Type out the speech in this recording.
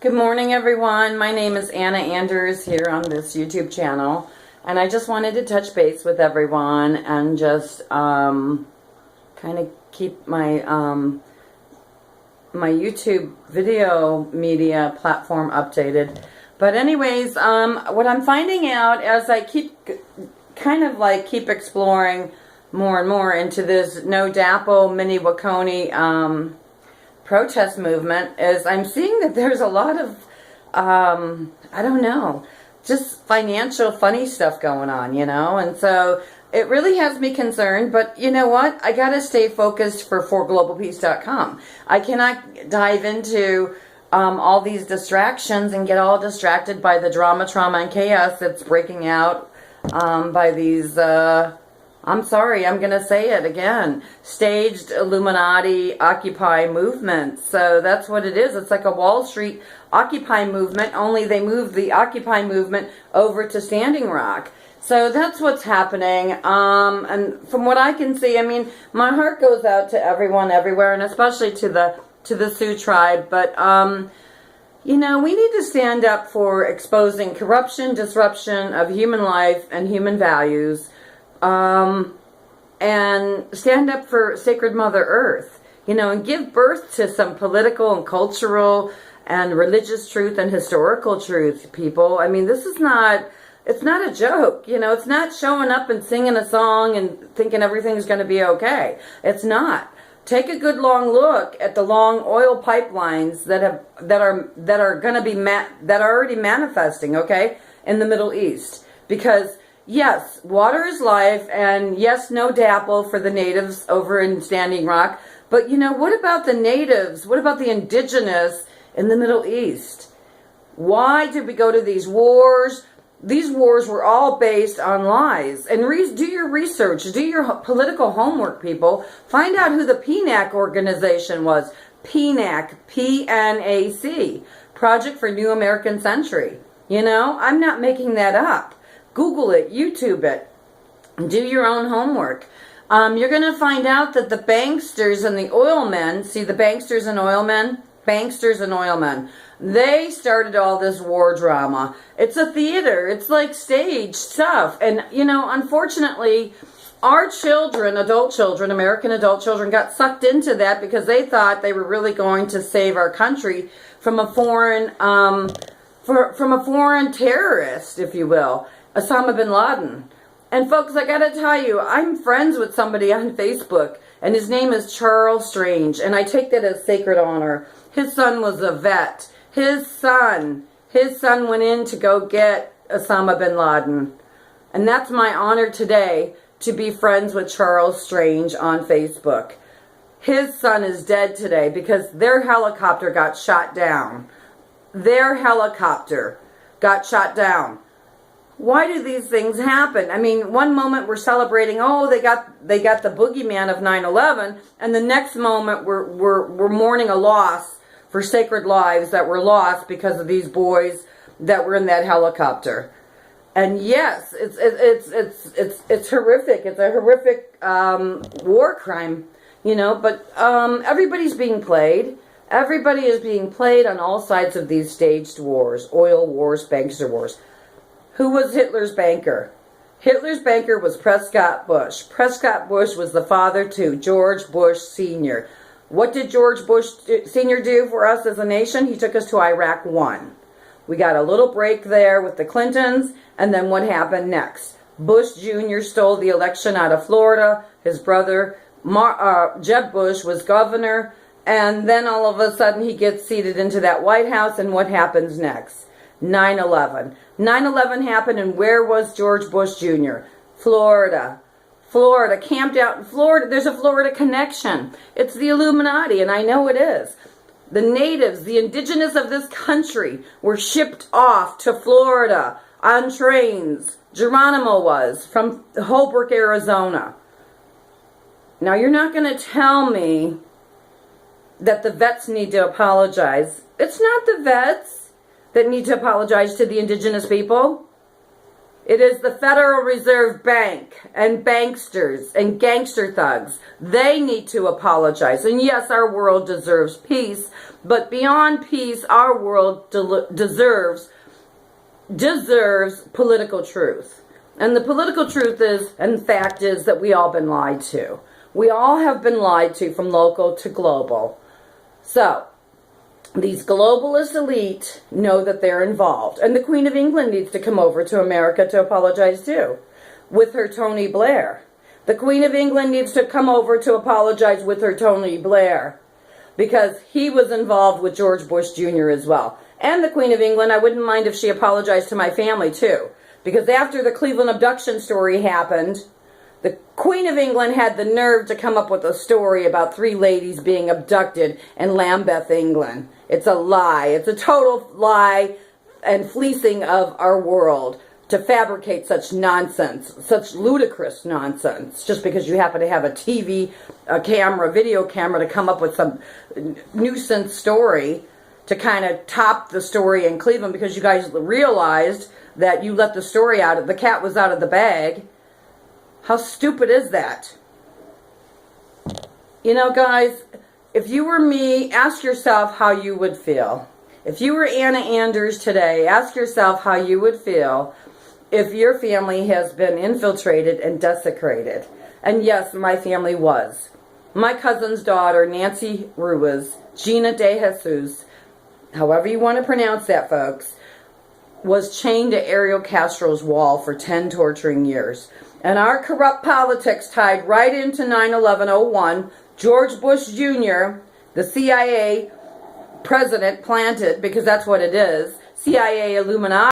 Good morning, everyone. My name is Anna Anders here on this YouTube channel, and I just wanted to touch base with everyone and just kind of keep my my YouTube video media platform updated. But anyways, what I'm finding out as I keep exploring more and more into this No DAPO Mini Waconey protest movement is I'm seeing that there's a lot of, I don't know, just financial funny stuff going on, you know, and so it really has me concerned, but you know what? I got to stay focused for forglobalpeace.com. I cannot dive into all these distractions and get all distracted by the drama, trauma, and chaos that's breaking out by these I'm sorry, I'm going to say it again. Staged Illuminati Occupy movement. So that's what it is. It's like a Wall Street Occupy movement, only they moved the Occupy movement over to Standing Rock. So that's what's happening. And from what I can see, I mean, my heart goes out to everyone everywhere, and especially to the Sioux tribe. But, you know, we need to stand up for exposing corruption, disruption of human life and human values. And stand up for sacred Mother Earth, you know, and give birth to some political and cultural and religious truth and historical truth, people. I mean, this is not, it's not a joke, you know, it's not showing up and singing a song and thinking everything's going to be okay. It's not. Take a good long look at the long oil pipelines that are going to be that are already manifesting, okay, in the Middle East, because yes, water is life, and yes, no DAPO for the natives over in Standing Rock. But, you know, what about the natives? What about the indigenous in the Middle East? Why did we go to these wars? These wars were all based on lies. And do your research. Do your political homework, people. Find out who the PNAC organization was. PNAC, P-N-A-C, Project for New American Century. You know, I'm not making that up. Google it, YouTube it, do your own homework. You're going to find out that the banksters and the oilmen, see the banksters and oilmen, they started all this war drama. It's a theater. It's like stage stuff. And, you know, unfortunately, our children, adult children, American adult children, got sucked into that because they thought they were really going to save our country from a foreign, from a foreign terrorist, if you will. Osama bin Laden. And folks, I gotta tell you, I'm friends with somebody on Facebook, and his name is Charles Strange, and I take that as sacred honor. His son was a vet. His son went in to go get Osama bin Laden. And that's my honor today, to be friends with Charles Strange on Facebook. His son is dead today because their helicopter got shot down. Their helicopter got shot down. Why do these things happen? I mean, one moment we're celebrating, oh, they got the boogeyman of 9/11, and the next moment we're mourning a loss for sacred lives that were lost because of these boys that were in that helicopter. And yes, it's horrific. It's a horrific war crime, you know. But everybody's being played. Everybody is being played on all sides of these staged wars, oil wars, bankster wars. Who was Hitler's banker? Hitler's banker was Prescott Bush. Prescott Bush was the father to George Bush Sr. What did George Bush Sr. do for us as a nation? He took us to Iraq 1. We got a little break there with the Clintons, and then what happened next? Bush Jr. stole the election out of Florida. His brother, Jeb Bush, was governor, and then all of a sudden he gets seated into that White House, and what happens next? 9/11. 9/11 happened, and where was George Bush Jr.? Florida. Florida, camped out in Florida. There's a Florida connection. It's the Illuminati, and I know it is. The natives, the indigenous of this country, were shipped off to Florida on trains. Geronimo was, from Holbrook, Arizona. Now, you're not going to tell me that the vets need to apologize. It's not the vets that need to apologize to the indigenous people. It is the Federal Reserve Bank and banksters and gangster thugs. They need to apologize. And yes, our world deserves peace, but beyond peace, our world deserves political truth. And the political truth is, and fact is, that we all been lied to. We all have been lied to from local to global. So, these globalist elite know that they're involved. And the Queen of England needs to come over to America to apologize too, with her Tony Blair. The Queen of England needs to come over to apologize with her Tony Blair, because he was involved with George Bush Jr. as well. And the Queen of England, I wouldn't mind if she apologized to my family too, because after the Cleveland abduction story happened, the Queen of England had the nerve to come up with a story about 3 ladies being abducted in Lambeth, England. It's a lie. It's a total lie and fleecing of our world to fabricate such nonsense, such ludicrous nonsense, just because you happen to have a TV, a camera, video camera to come up with some nuisance story to kind of top the story in Cleveland, because you guys realized that you let the story out, the cat was out of the bag. How stupid is that? You know, guys, if you were me, ask yourself how you would feel. If you were Anna Anders today, ask yourself how you would feel if your family has been infiltrated and desecrated. And yes, my family was. My cousin's daughter, Nancy Ruiz, Gina De Jesus, however you want to pronounce that, folks, was chained to Ariel Castro's wall for 10 torturing years. And our corrupt politics tied right into 9/11/01. George Bush Jr., the CIA president, planted, because that's what it is, CIA Illuminati.